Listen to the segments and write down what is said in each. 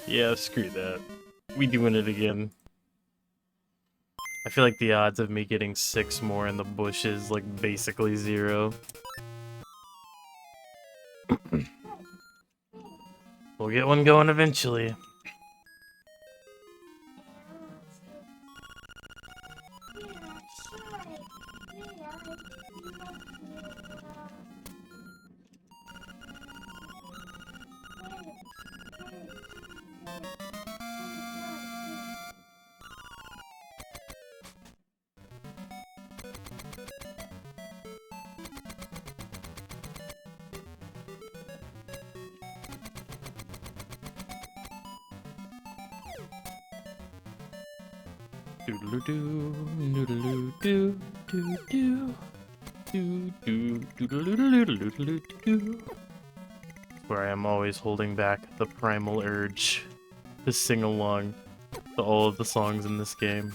Yeah, screw that. We doing it again. I feel like the odds of me getting 6 more in the bush is like basically 0. We'll get one going eventually. Doodle-doo, noodle-doo, doo-doo, doo-doo, doodle-doo-doo-doo-doo-doo. Where I am always holding back the primal urge to sing along to all of the songs in this game.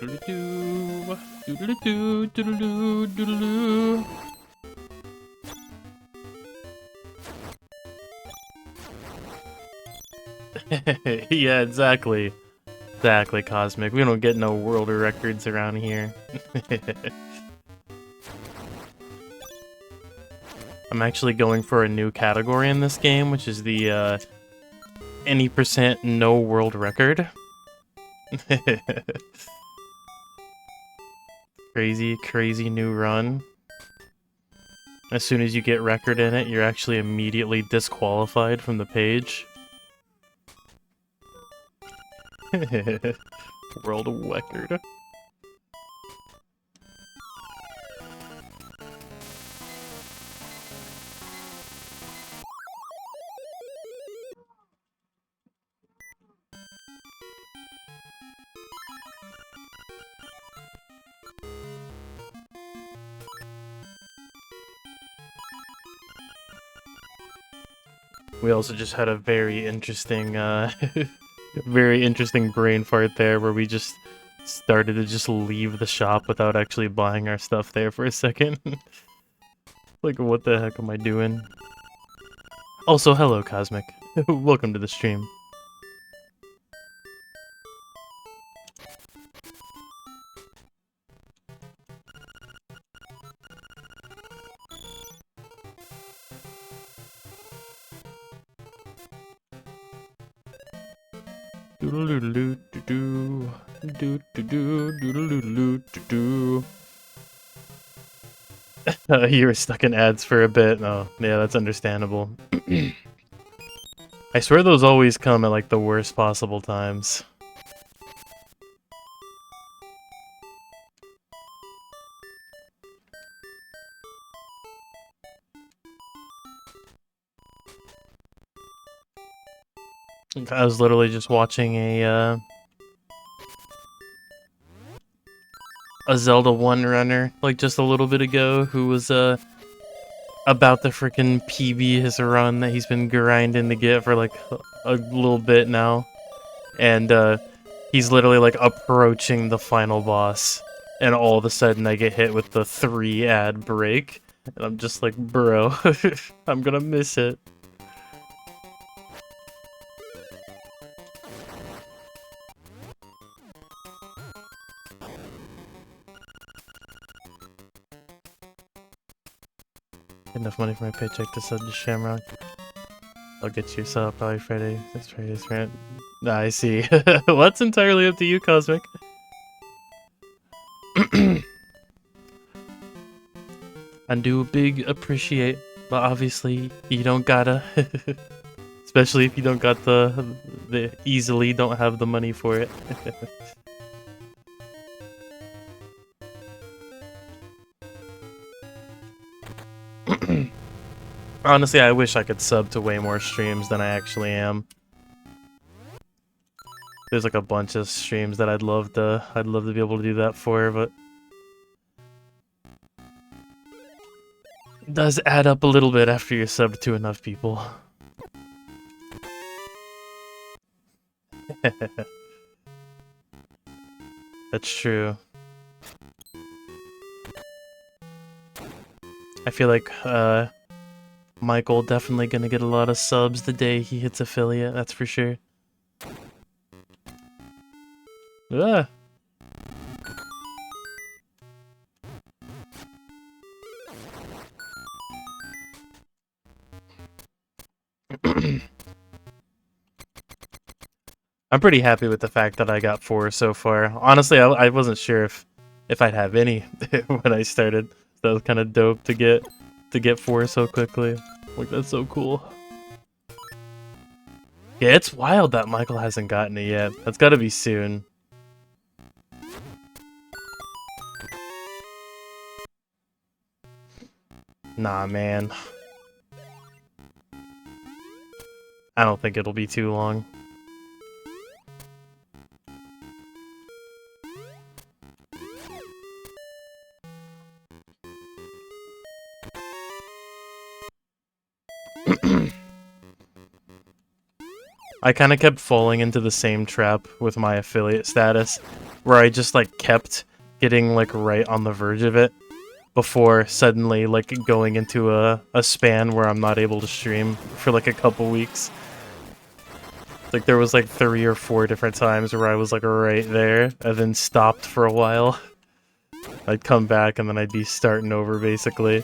Doodle-doo, doodle-doo, doodle-doo, doodle-doo. Yeah, exactly. Exactly, Cosmic. We don't get no world records around here. I'm actually going for a new category in this game, which is the any percent no world record. Crazy new run. As soon as you get record in it, you're actually immediately disqualified from the page. World record. We also just had a very interesting, very interesting brain fart there, where we just started to just leave the shop without actually buying our stuff there for a second. Like, what the heck am I doing? Also, hello, Cosmic. Welcome to the stream. Doodle-doo-doo-doo-doo. Doodle-doo-doo-doo-doo-doo-doo. You were stuck in ads for a bit. Oh, yeah, that's understandable. I swear those always come at like the worst possible times. I was literally just watching a Zelda 1 runner, like just a little bit ago, who was about to freaking PB his run that he's been grinding to get for like a little bit now. And he's literally like approaching the final boss, and all of a sudden I get hit with the 3 ad break, and I'm just like, bro, I'm gonna miss it. Enough money for my paycheck to sub to Shamrock. I'll get you a sub probably Friday. That's Friday's rent. Nah, I see. Well, that's entirely up to you, Cosmic. I do big appreciate, but obviously you don't gotta. Especially if you don't got the easily don't have the money for it. Honestly, I wish I could sub to way more streams than I actually am. There's like a bunch of streams that I'd love to be able to do that for, but it does add up a little bit after you're subbed to enough people. That's true. I feel like Michael definitely gonna get a lot of subs the day he hits affiliate, that's for sure. Ah. I'm pretty happy with the fact that I got 4 so far. Honestly, I wasn't sure if I'd have any when I started. That was kind of dope to get 4 so quickly. Like, that's so cool. Yeah, it's wild that Michael hasn't gotten it yet. That's gotta be soon. Nah, man. I don't think it'll be too long. I kind of kept falling into the same trap with my affiliate status, where I just, like, kept getting, like, right on the verge of it before suddenly, like, going into a span where I'm not able to stream for, like, a couple weeks. Like, there was, like, 3 or 4 different times where I was, like, right there, and then stopped for a while. I'd come back, and then I'd be starting over, basically.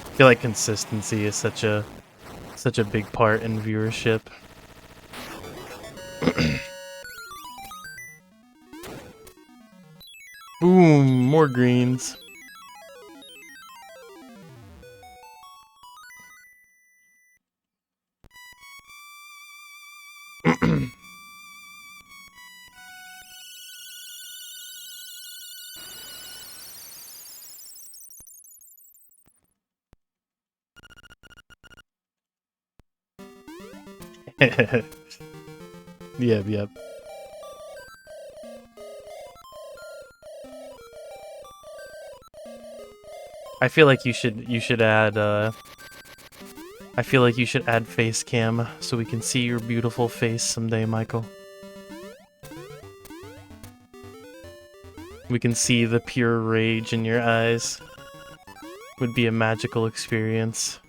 I feel like consistency is such a big part in viewership. Boom, more greens. Yep. I feel like you should add I feel like you should add face cam so we can see your beautiful face someday, Michael. We can see the pure rage in your eyes. Would be a magical experience.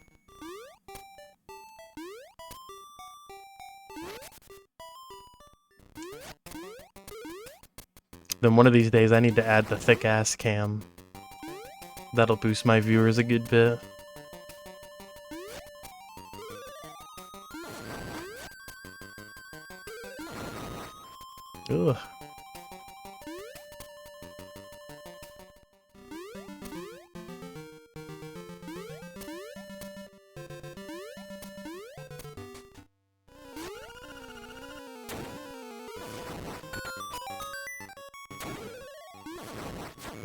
Then one of these days I need to add the thick ass cam. That'll boost my viewers a good bit. Ugh.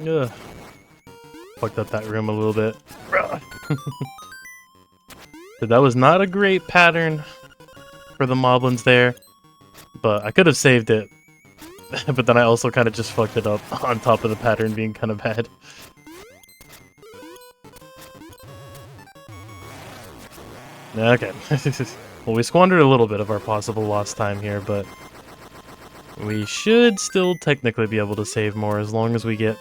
Ugh. Fucked up that room a little bit. But that was not a great pattern for the moblins there. But I could have saved it. But then I also kind of just fucked it up on top of the pattern being kind of bad. Okay. Well, we squandered a little bit of our possible lost time here, but we should still technically be able to save more as long as we get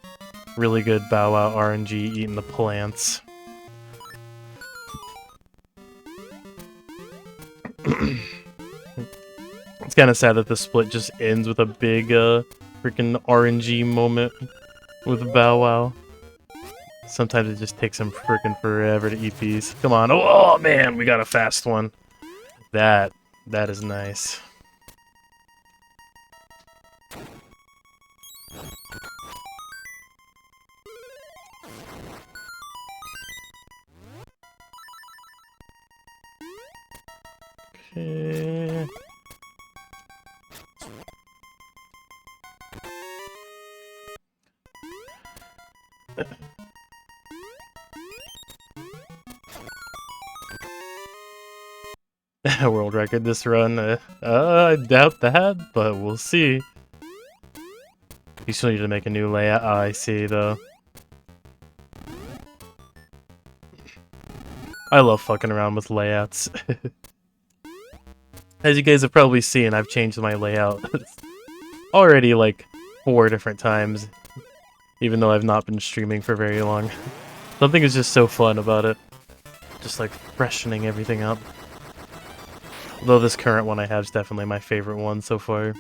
really good Bow Wow RNG eating the plants. It's kind of sad that the split just ends with a big freaking RNG moment with Bow Wow. Sometimes it just takes him freaking forever to eat these. Come on. Oh man, we got a fast one. That is nice. Okay. World record this run. I doubt that, but we'll see. You still need to make a new layout. Oh, I see, though. I love fucking around with layouts. As you guys have probably seen, I've changed my layout already like 4 different times, even though I've not been streaming for very long. Something is just so fun about it. Just like freshening everything up. Although this current one I have is definitely my favorite one so far.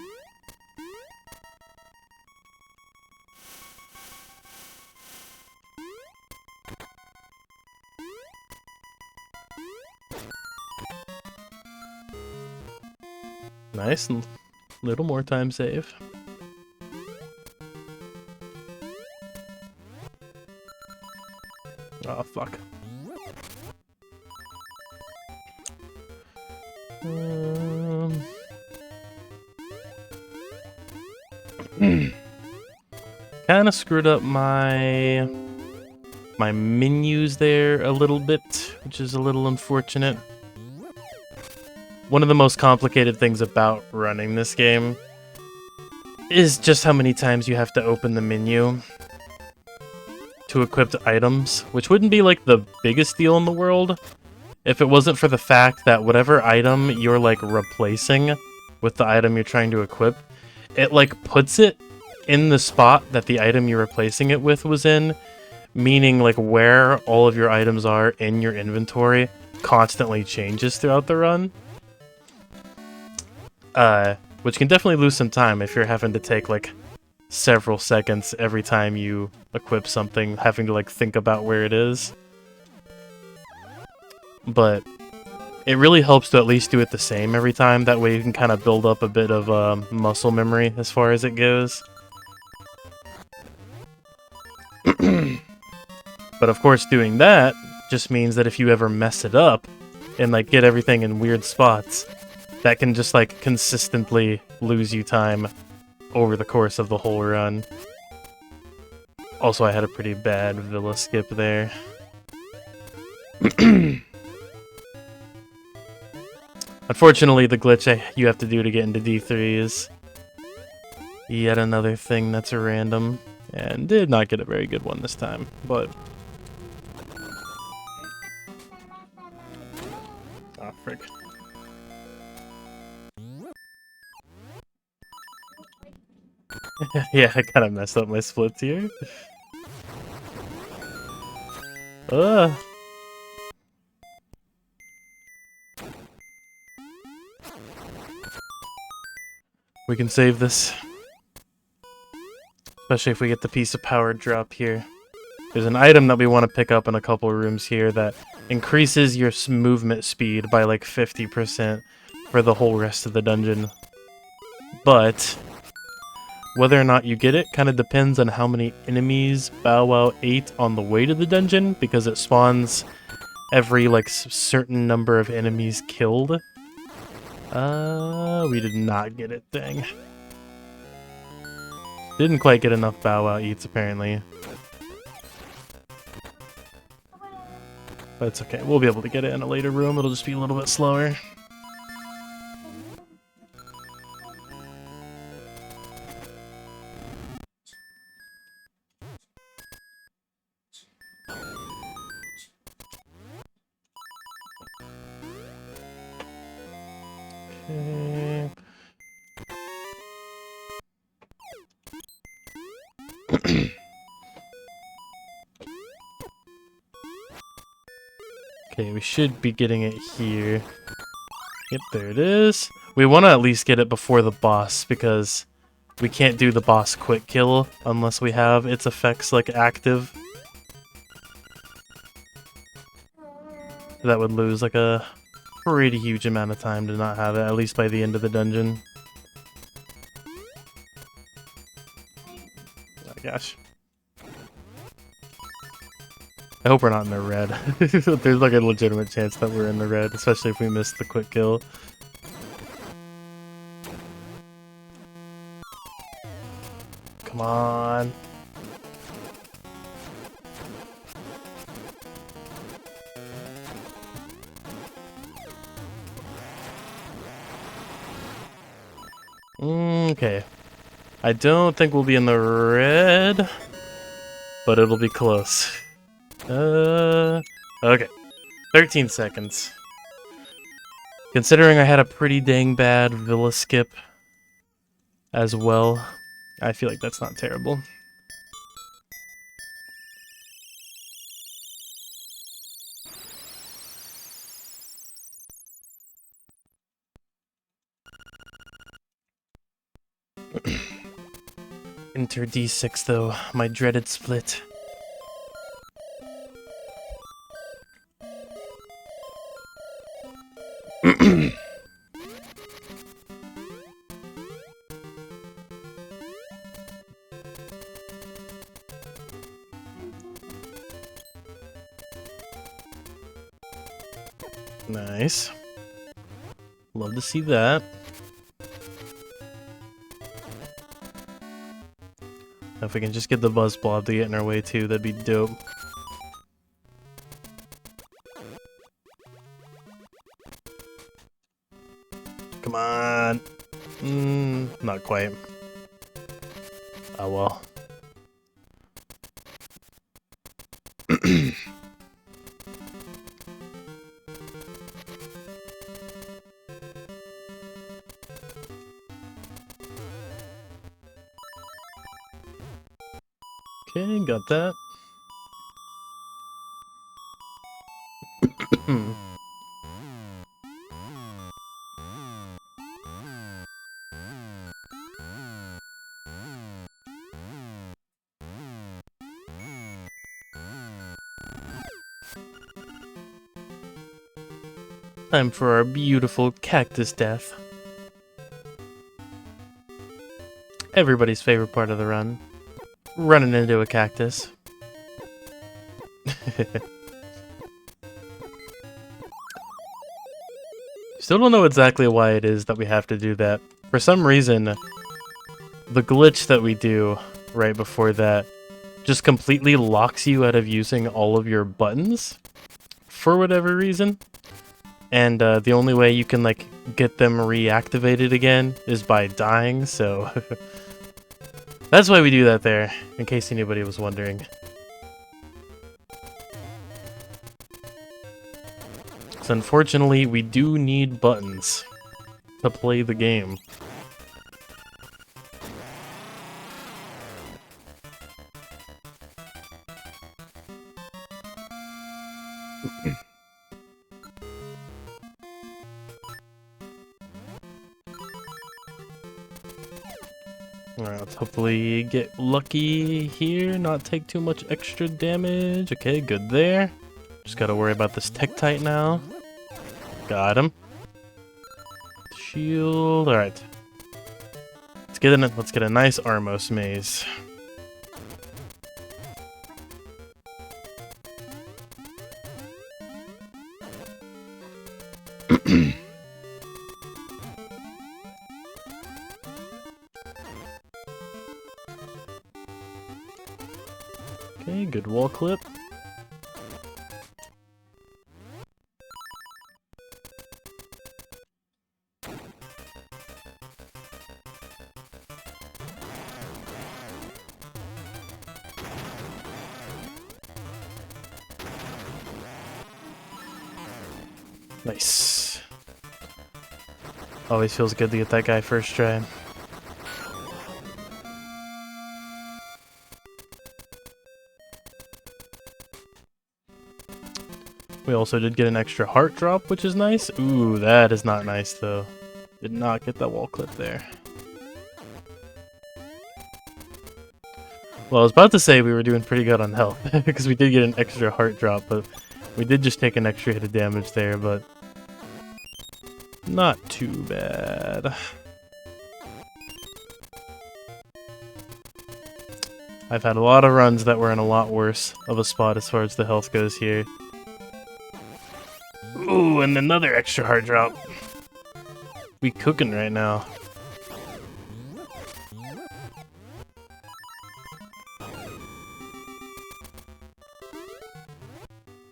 Nice, and little more time save. Oh, fuck. Kind of screwed up my menus there a little bit, which is a little unfortunate. One of the most complicated things about running this game is just how many times you have to open the menu to equip items, which wouldn't be like the biggest deal in the world if it wasn't for the fact that whatever item you're like replacing with the item you're trying to equip, it like puts it in the spot that the item you're replacing it with was in, meaning like where all of your items are in your inventory constantly changes throughout the run. Which can definitely lose some time if you're having to take like several seconds every time you equip something, having to like think about where it is. But it really helps to at least do it the same every time. That way you can kind of build up a bit of muscle memory as far as it goes. But of course doing that just means that if you ever mess it up and like get everything in weird spots, that can just like consistently lose you time over the course of the whole run. Also, I had a pretty bad villa skip there. Unfortunately, the glitch you have to do to get into D3 is yet another thing that's a random, and did not get a very good one this time, but... Oh, frick. Yeah, I kind of messed up my splits here. We can save this. Especially if we get the piece of power drop here. There's an item that we want to pick up in a couple rooms here that increases your movement speed by like 50% for the whole rest of the dungeon. But whether or not you get it kind of depends on how many enemies Bow Wow ate on the way to the dungeon, because it spawns every like certain number of enemies killed. We did not get it, dang. Didn't quite get enough Bow Wow eats apparently. But it's okay, we'll be able to get it in a later room, it'll just be a little bit slower. Okay, we should be getting it here. Yep, there it is. We want to at least get it before the boss, because we can't do the boss quick kill unless we have its effects like active. That would lose like a pretty huge amount of time to not have it, at least by the end of the dungeon. Oh gosh. I hope we're not in the red. There's like a legitimate chance that we're in the red, especially if we miss the quick kill. Come on. Okay. I don't think we'll be in the red, but it'll be close. Okay. 13 seconds. Considering I had a pretty dang bad Villa skip as well, I feel like that's not terrible. Enter D6 though, my dreaded split. Nice. Love to see that. If we can just get the Buzz Blob to get in our way too, that'd be dope. Come on. Not quite. Oh well. Okay, got that. Time for our beautiful cactus death. Everybody's favorite part of the run. Running into a cactus. Still don't know exactly why it is that we have to do that. For some reason, the glitch that we do right before that just completely locks you out of using all of your buttons for whatever reason. And the only way you can like get them reactivated again is by dying, so that's why we do that there, in case anybody was wondering. So unfortunately, we do need buttons to play the game. Alright, let's hopefully get lucky here, not take too much extra damage. Okay, good there. Just gotta worry about this Tektite now. Got him. Shield, alright. Let's get a nice Armos maze. Okay, good wall clip. Nice. Always feels good to get that guy first try. We also did get an extra heart drop, which is nice. Ooh, that is not nice though. Did not get that wall clip there. Well, I was about to say we were doing pretty good on health, because we did get an extra heart drop, but we did just take an extra hit of damage there, but not too bad. I've had a lot of runs that were in a lot worse of a spot as far as the health goes here. Ooh, and another extra heart drop. We cooking right now.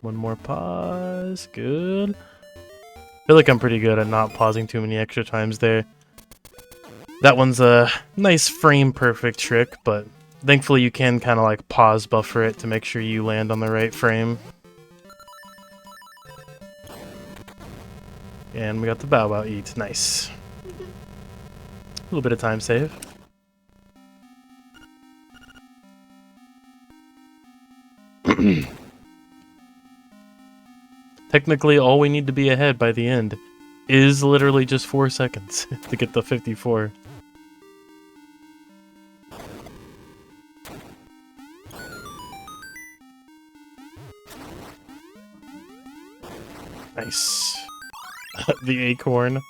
One more pause. Good. I feel like I'm pretty good at not pausing too many extra times there. That one's a nice frame perfect trick, but thankfully you can kind of like pause buffer it to make sure you land on the right frame. And we got the Bow Wow eat. Nice. A little bit of time save. Technically, all we need to be ahead by the end is literally just 4 seconds to get the 54. Nice. The acorn.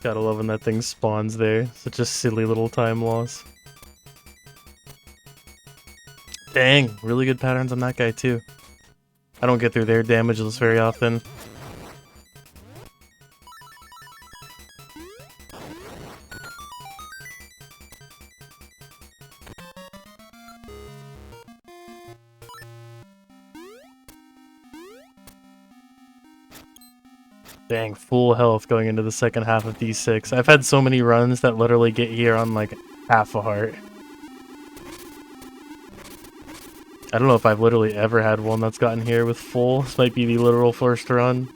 Gotta love when that thing spawns there. Such a silly little time loss. Dang, really good patterns on that guy too. I don't get through their damages very often. Dang, full health going into the second half of D6. I've had so many runs that literally get here on like half a heart. I don't know if I've literally ever had one that's gotten here with full. This might be the literal first run.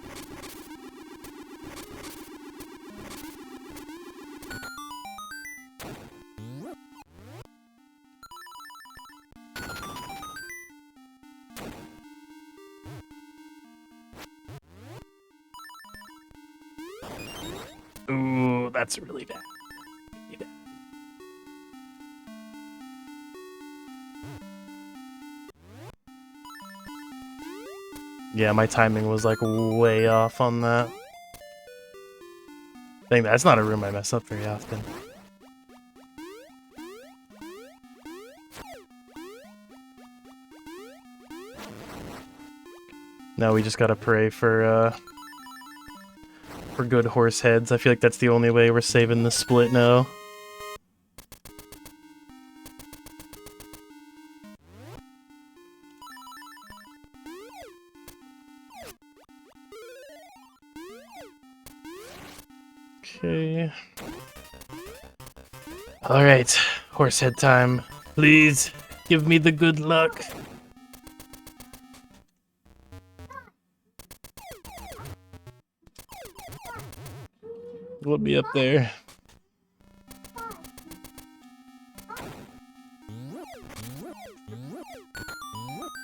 Ooh, that's really bad. Really bad. Yeah, my timing was like way off on that. Dang, that's not a room I mess up very often. Now we just gotta pray for good horse heads. I feel like that's the only way we're saving the split now. Okay. Alright, horsehead time. Please, give me the good luck. Let me up there.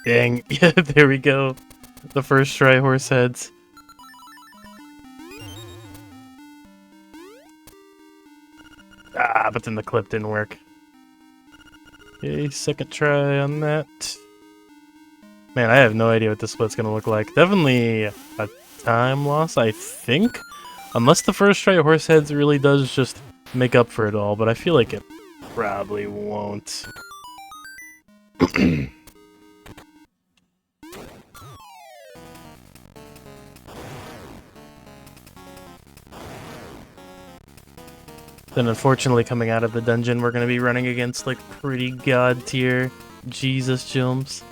Dang, yeah, there we go. The first try horse heads. Ah, but then the clip didn't work. Okay, second try on that. Man, I have no idea what this split's gonna look like. Definitely a time loss, I think. Unless the first try horse heads really does just make up for it all, but I feel like it probably won't. Then unfortunately coming out of the dungeon, we're gonna be running against like pretty god tier Jesus jumps.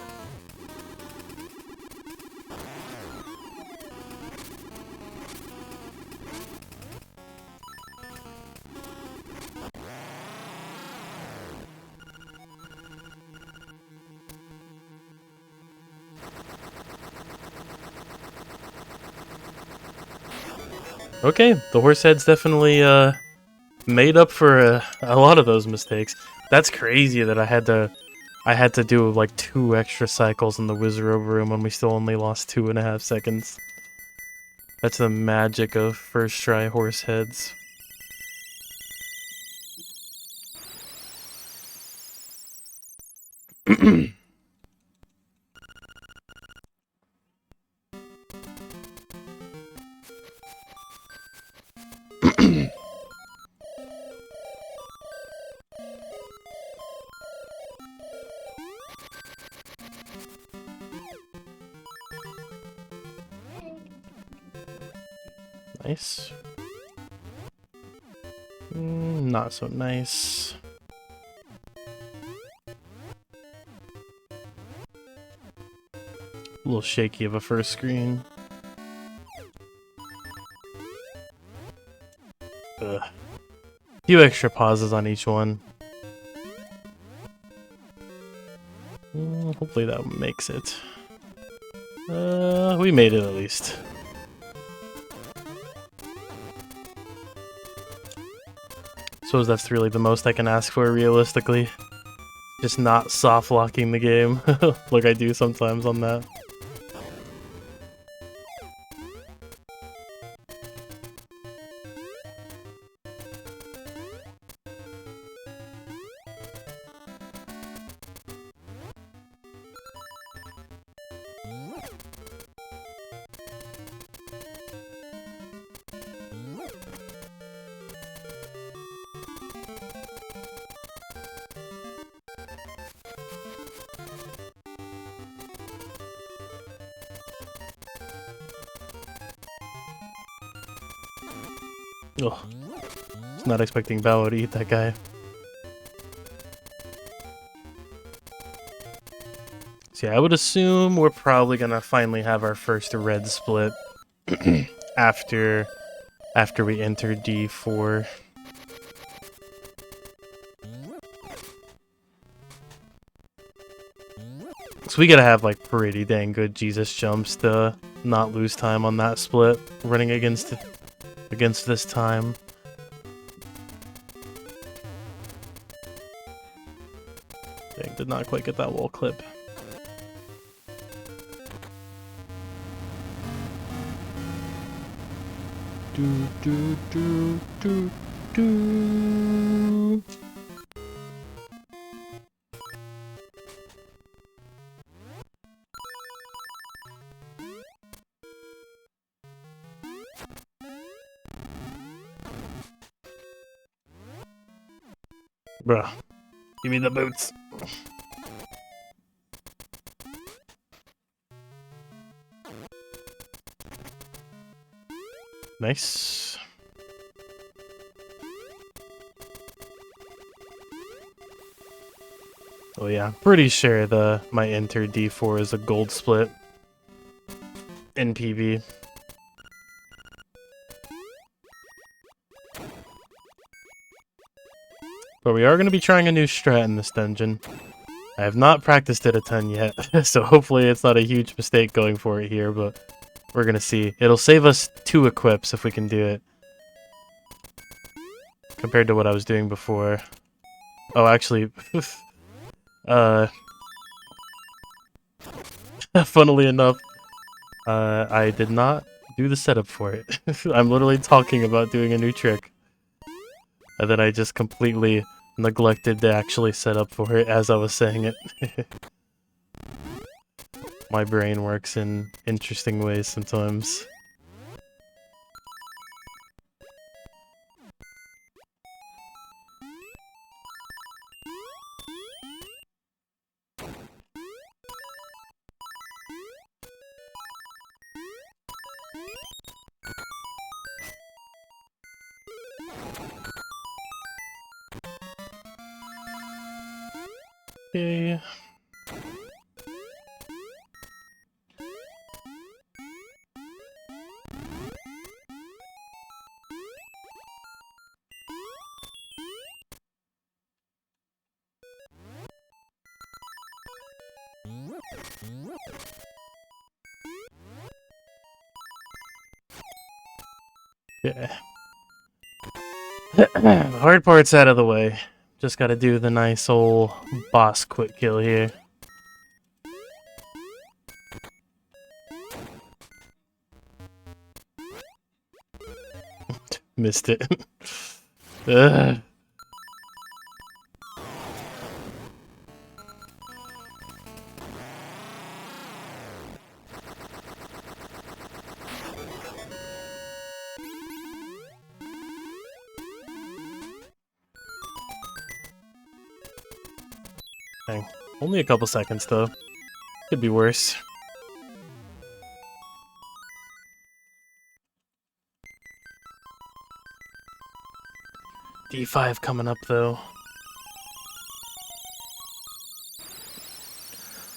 Okay, the horse heads definitely made up for a lot of those mistakes. That's crazy that I had to do like 2 extra cycles in the Wizrobe room when we still only lost 2.5 seconds. That's the magic of first try horse heads. Nice. Not so nice. A little shaky of a first screen. Ugh. Few extra pauses on each one. Hopefully that makes it. We made it at least. suppose that's really the most I can ask for, realistically. Just not soft locking the game, like I do sometimes on that. Oh, was not expecting Bao to eat that guy. So yeah, I would assume we're probably gonna finally have our first red split after we enter D4. So we gotta have like pretty dang good Jesus jumps to not lose time on that split running against this time. Dang, did not quite get that wall clip. Do do do do do. Bruh, give me the boots. Nice. Oh yeah, pretty sure my enter D4 is a gold split in PB. But we are going to be trying a new strat in this dungeon. I have not practiced it a ton yet, so hopefully it's not a huge mistake going for it here, but we're going to see. It'll save us 2 equips if we can do it, compared to what I was doing before. Oh, actually, funnily enough, I did not do the setup for it. I'm literally talking about doing a new trick, and then I just completely neglected to actually set up for it as I was saying it. My brain works in interesting ways sometimes. Okay. Yeah. The hard part's out of the way. Just gotta do the nice old boss quick kill here. Missed it. Ugh. Dang. Only a couple seconds though. Could be worse. D5 coming up though.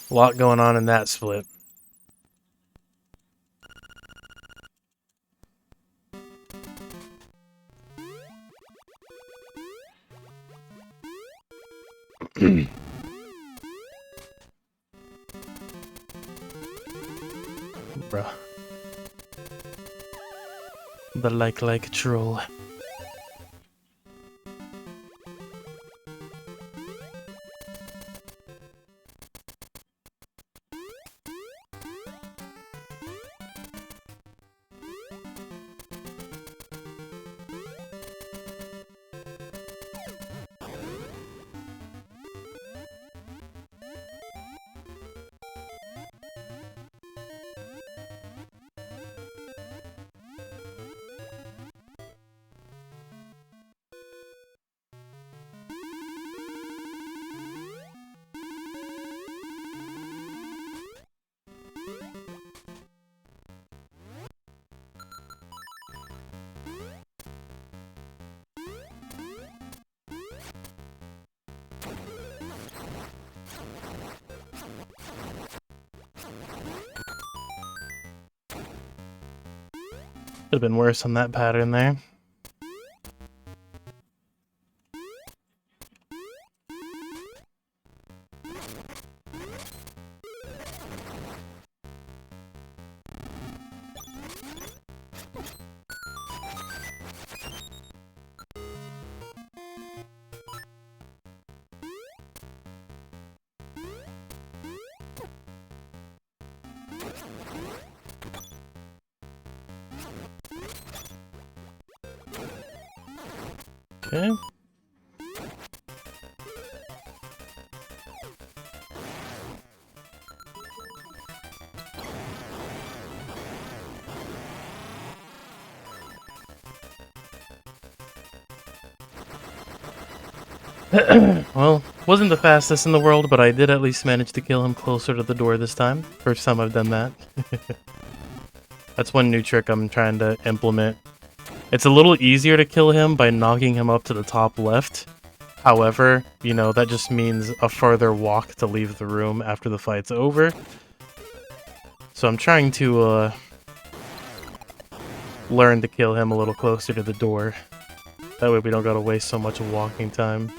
A lot going on in that split. Bruh. The like troll. Could have been worse on that pattern there. Okay. Well, wasn't the fastest in the world, but I did at least manage to kill him closer to the door this time. First time I've done that. That's one new trick I'm trying to implement. It's a little easier to kill him by knocking him up to the top left. However, you know, that just means a further walk to leave the room after the fight's over. So I'm trying to learn to kill him a little closer to the door. That way we don't gotta waste so much walking time.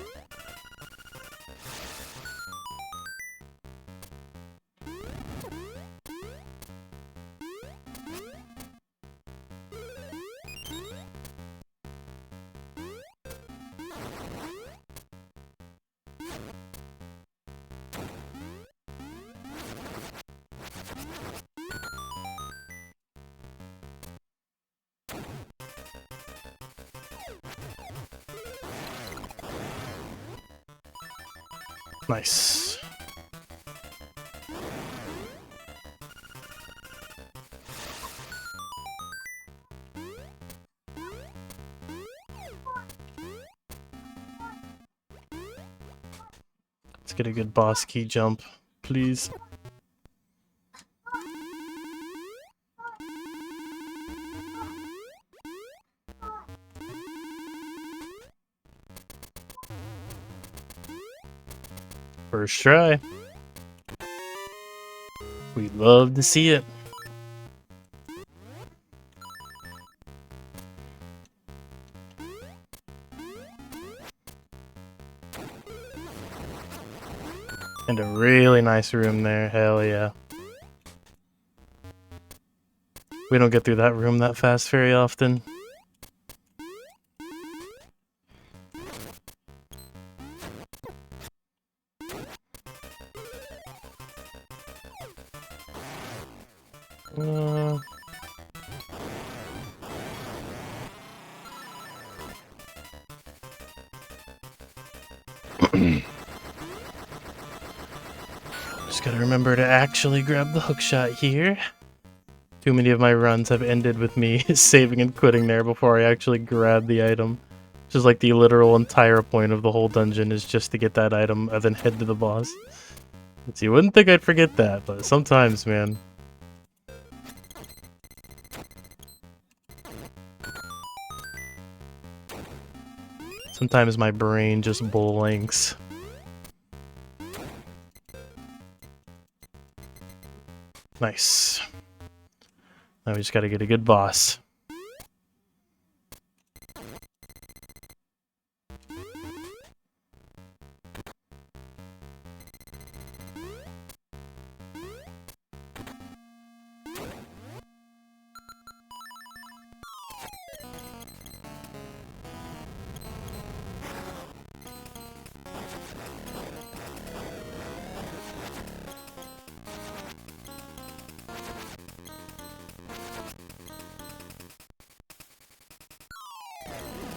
Nice. Let's get a good boss key jump, please. First try. We'd love to see it. And a really nice room there, hell yeah. We don't get through that room that fast very often. Just gotta remember to actually grab the hookshot here. Too many of my runs have ended with me saving and quitting there before I actually grab the item. Just like the literal entire point of the whole dungeon is just to get that item and then head to the boss. So you wouldn't think I'd forget that, but sometimes, man. Sometimes my brain just blanks. Nice. Now we just gotta get a good boss.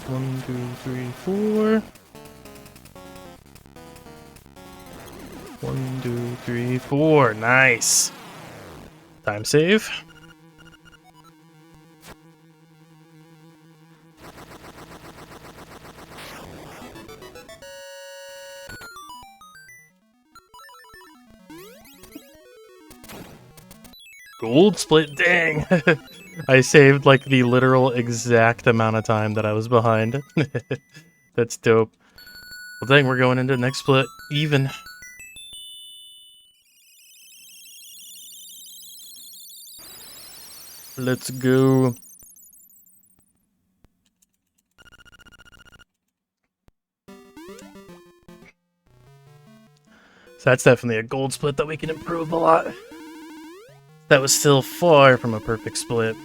One, two, three, four. 1, 2, 3, 4. Nice. Time save. Gold split, dang! I saved like the literal exact amount of time that I was behind. That's dope. Well dang, we're going into the next split even. Let's go. So that's definitely a gold split that we can improve a lot. That was still far from a perfect split.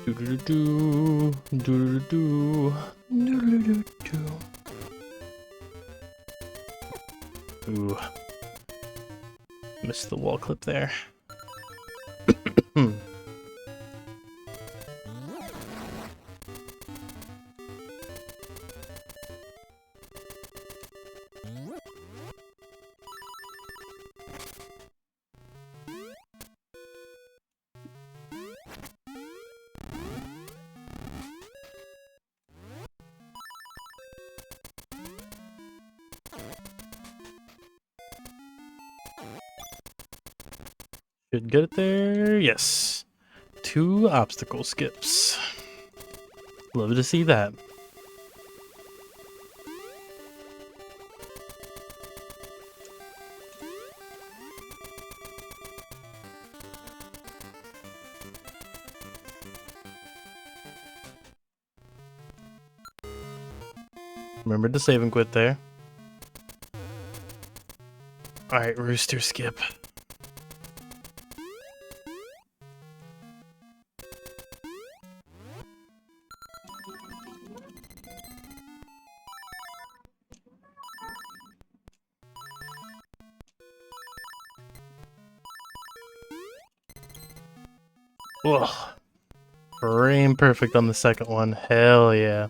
Do-do-do-do, do-do-do-do, do-do-do-do. Ooh. Missed the wall clip there. Should get it there. Yes. 2 obstacle skips. Love to see that. Remember to save and quit there. Alright, rooster skip. Ugh. Frame perfect on the second one. Hell yeah.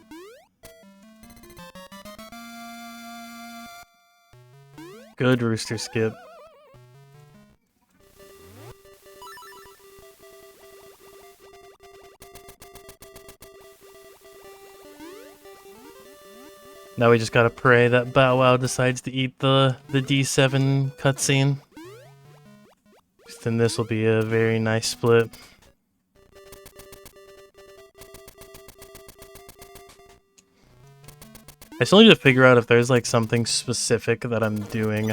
Good rooster skip. Now we just gotta pray that Bow Wow decides to eat the D7 cutscene. Then this will be a very nice split. I still need to figure out if there's like something specific that I'm doing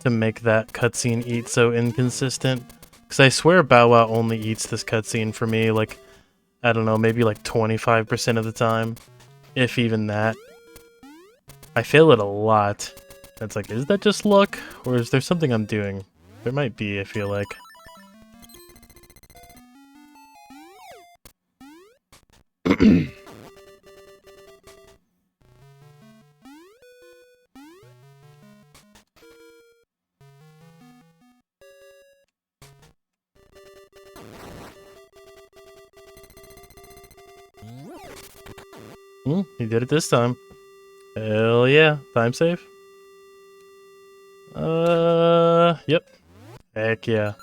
to make that cutscene eat so inconsistent. Because I swear Bow Wow only eats this cutscene for me, like, I don't know, maybe like 25% of the time. If even that. I fail it a lot. It's like, is that just luck? Or is there something I'm doing? There might be, I feel like. He did it this time. Hell yeah. Time save? Yep. Heck yeah.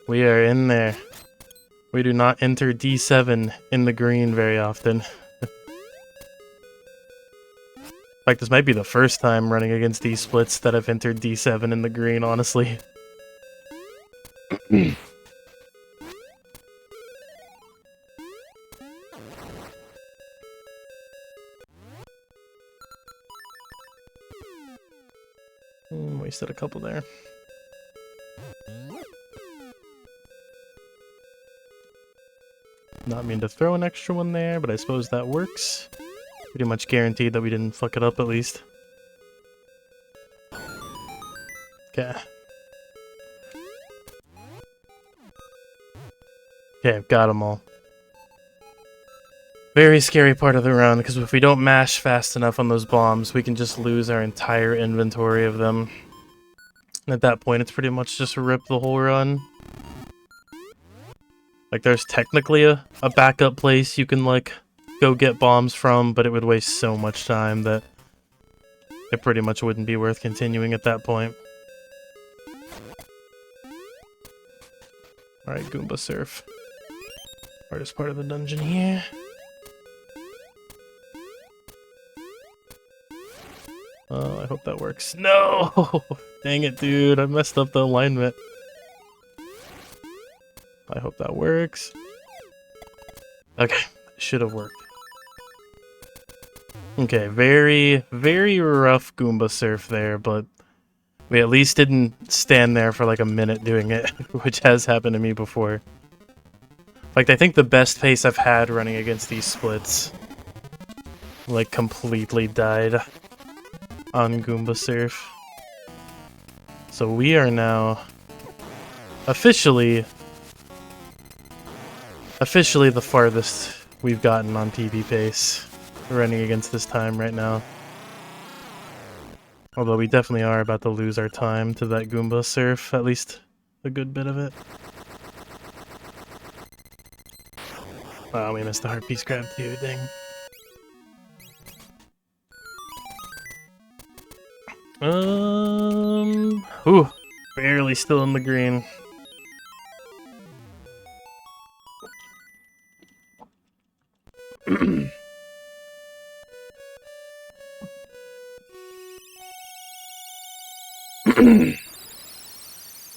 We are in there. We do not enter D7 in the green very often. In fact, this might be the first time running against these splits that I've entered D7 in the green, honestly. Wasted a couple there. Not mean to throw an extra one there, but I suppose that works. Pretty much guaranteed that we didn't fuck it up at least. Okay. Okay, got them all. Very scary part of the run, because if we don't mash fast enough on those bombs, we can just lose our entire inventory of them. And at that point, it's pretty much just rip the whole run. Like, there's technically a backup place you can, like, go get bombs from, but it would waste so much time that it pretty much wouldn't be worth continuing at that point. Alright, Goomba Surf. Hardest part of the dungeon here. Oh, I hope that works. No! Dang it, dude. I messed up the alignment. I hope that works. Okay, should have worked. Okay, very, very rough Goomba Surf there, but we at least didn't stand there for like a minute doing it, which has happened to me before. In fact, I think the best pace I've had running against these splits, like, completely died on Goomba Surf. So we are now officially the farthest we've gotten on PB pace running against this time right now. Although we definitely are about to lose our time to that Goomba Surf, at least a good bit of it. Oh, we missed the heart piece grab too, dang. Ooh, barely still in the green.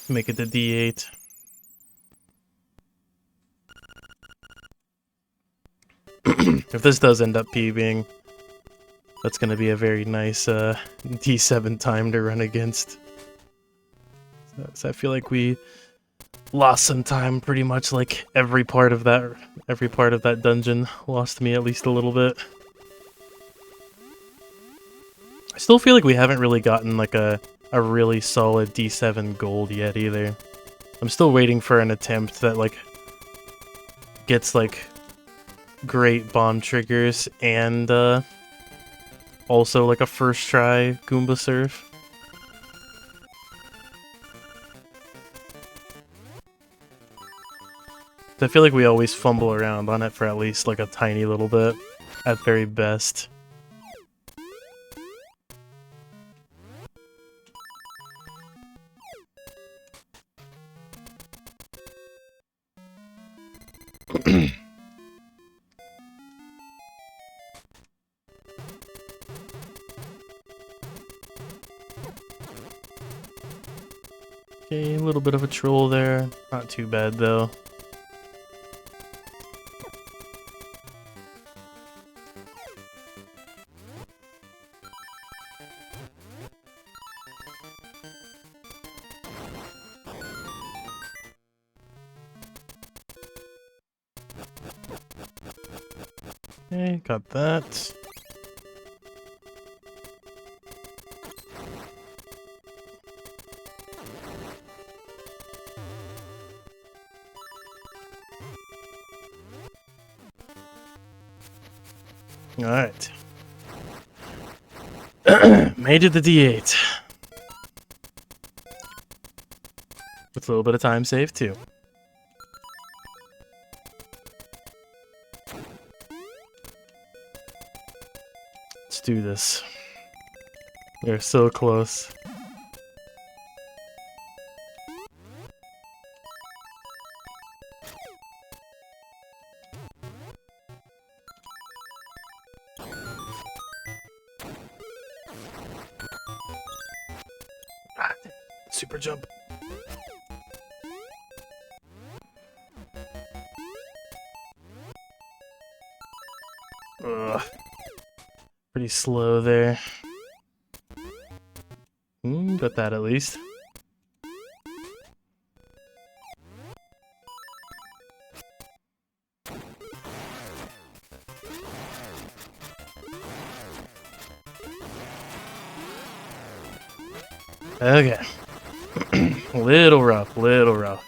Make it to D8. If this does end up PBing, that's gonna be a very nice D7 time to run against. So I feel like we lost some time pretty much like every part of that dungeon lost me at least a little bit. I still feel like we haven't really gotten like a really solid D7 gold yet either. I'm still waiting for an attempt that like gets like great bomb triggers and also like a first try Goomba Surf. I feel like we always fumble around on it for at least like a tiny little bit at very best. Okay, a little bit of a troll there. Not too bad though. Okay, got that. Alright. Made it to D8. With a little bit of time saved too. Let's do this. We're so close. Super jump. Ugh. Pretty slow there. Got that at least. Okay. Little rough, little rough.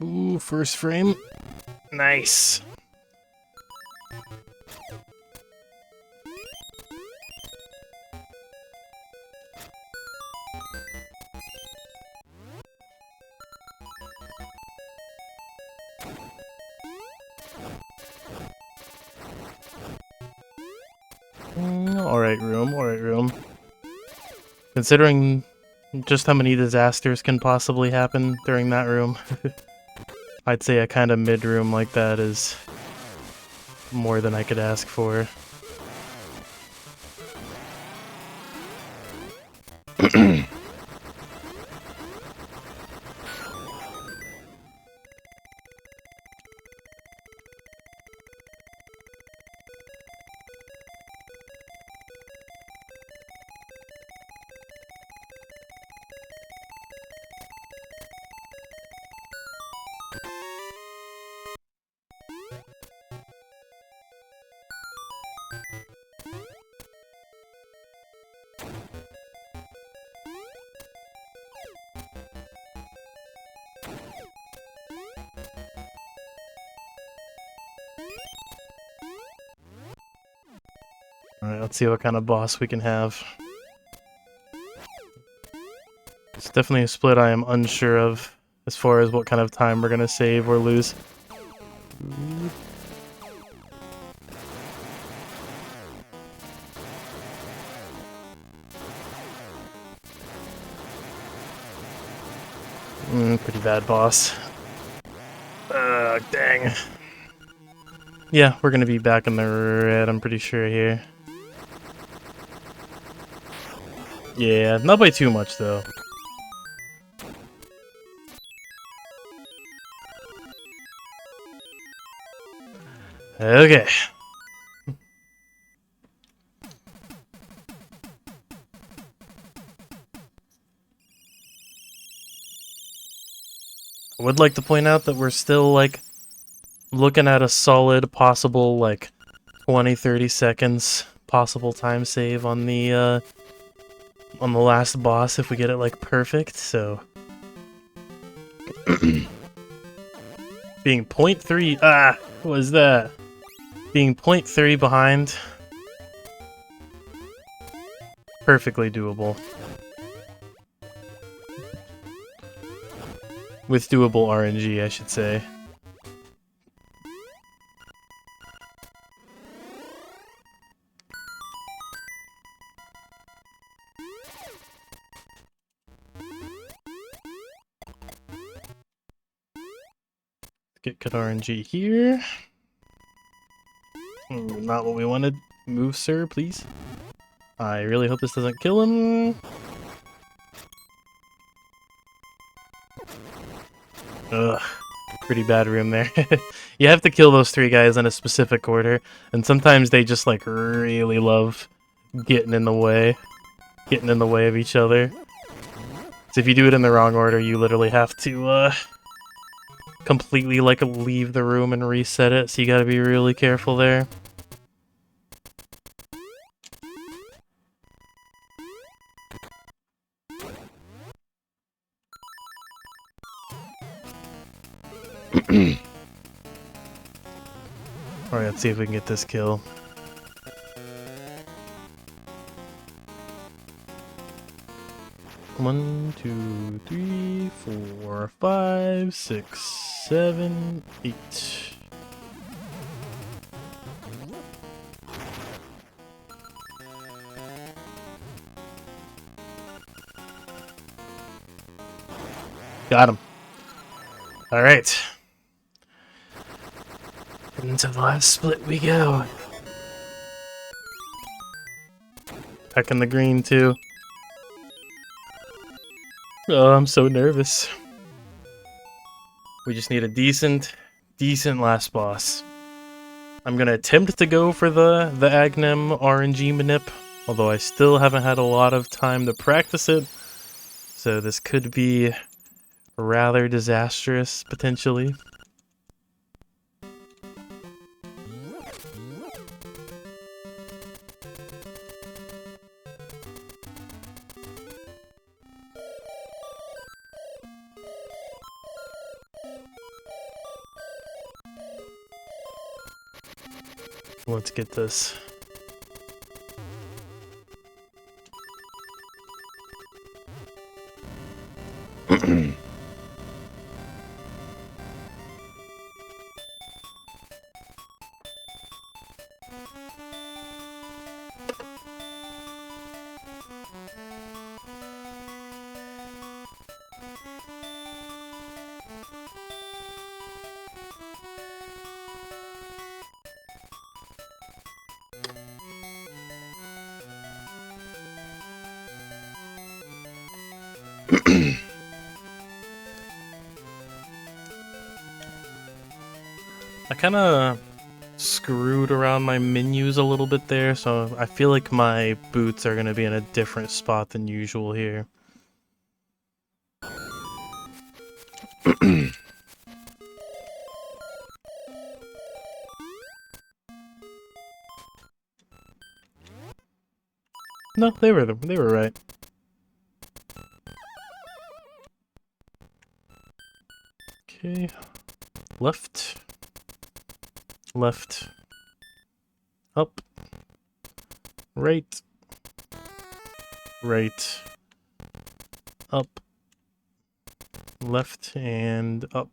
Ooh, first frame. Nice. Alright, room. Considering just how many disasters can possibly happen during that room, I'd say a kind of mid-room like that is more than I could ask for. Alright, let's see what kind of boss we can have. It's definitely a split I am unsure of as far as what kind of time we're gonna save or lose. Pretty bad boss. Dang. Yeah, we're gonna be back in the red, I'm pretty sure here. Yeah, not by too much though. Okay. I would like to point out that we're still, like, looking at a solid possible, like, 20-30 seconds possible time save on the last boss if we get it, like, perfect, so... Being 0.3... what was that? Being 0.3 behind... Perfectly doable. With doable RNG, I should say. Get good RNG here. Not what we wanted. Move, sir, please. I really hope this doesn't kill him. Ugh. Pretty bad room there. You have to kill those 3 guys in a specific order, and sometimes they just, like, really love getting in the way. Getting in the way of each other. So if you do it in the wrong order, you literally have to, completely, like, leave the room and reset it, so you gotta be really careful there. Alright, let's see if we can get this kill. One, 2, 3, 4, 5, 6, 7, 8. Got him. Alright. Into the last split we go. Back in the green too. Oh, I'm so nervous. We just need a decent last boss. I'm gonna attempt to go for the Agnem RNG manip, although I still haven't had a lot of time to practice it, so this could be rather disastrous, potentially. Let's get this. I kind of screwed around my menus a little bit there, so I feel like my boots are going to be in a different spot than usual here. No, they were right. Okay. Left. Left. Up. Right. Right. Up. Left and up.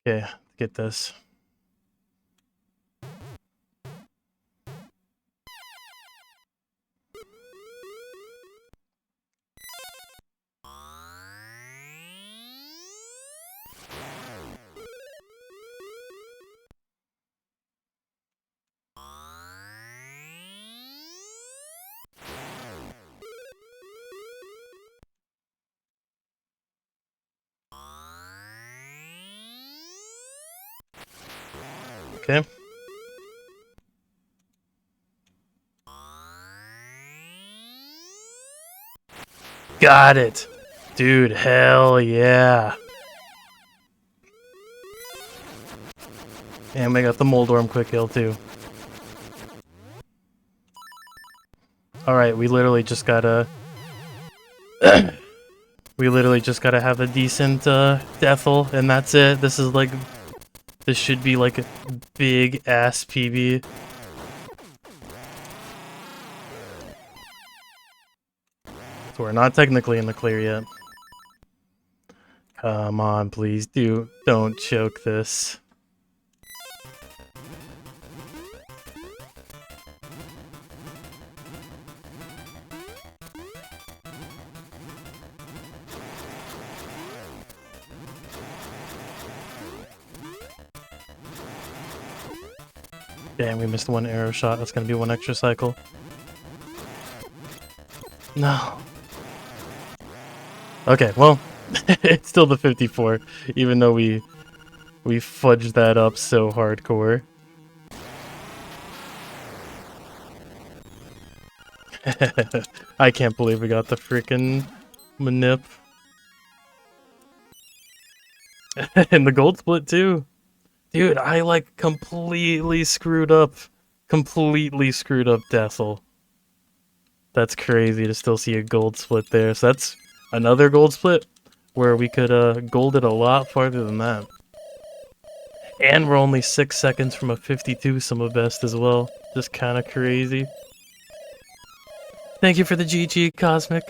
Okay, get this. Okay. Got it! Dude, hell yeah! And we got the Moldorm quick heal too. Alright, we literally just gotta... we literally just gotta have a decent Deathel, and that's it. This is like... This should be like a big ass PB. So we're not technically in the clear yet. Come on, please, don't choke this. Damn, we missed one arrow shot. That's gonna be one extra cycle. No. Okay, well, it's still the 54, even though we fudged that up so hardcore. I can't believe we got the frickin' manip. And the gold split too. Dude, I like completely screwed up Deathel. That's crazy to still see a gold split there. So that's another gold split where we could gold it a lot farther than that. And we're only 6 seconds from a 52 sum of best as well. Just kind of crazy. Thank you for the GG, Cosmic.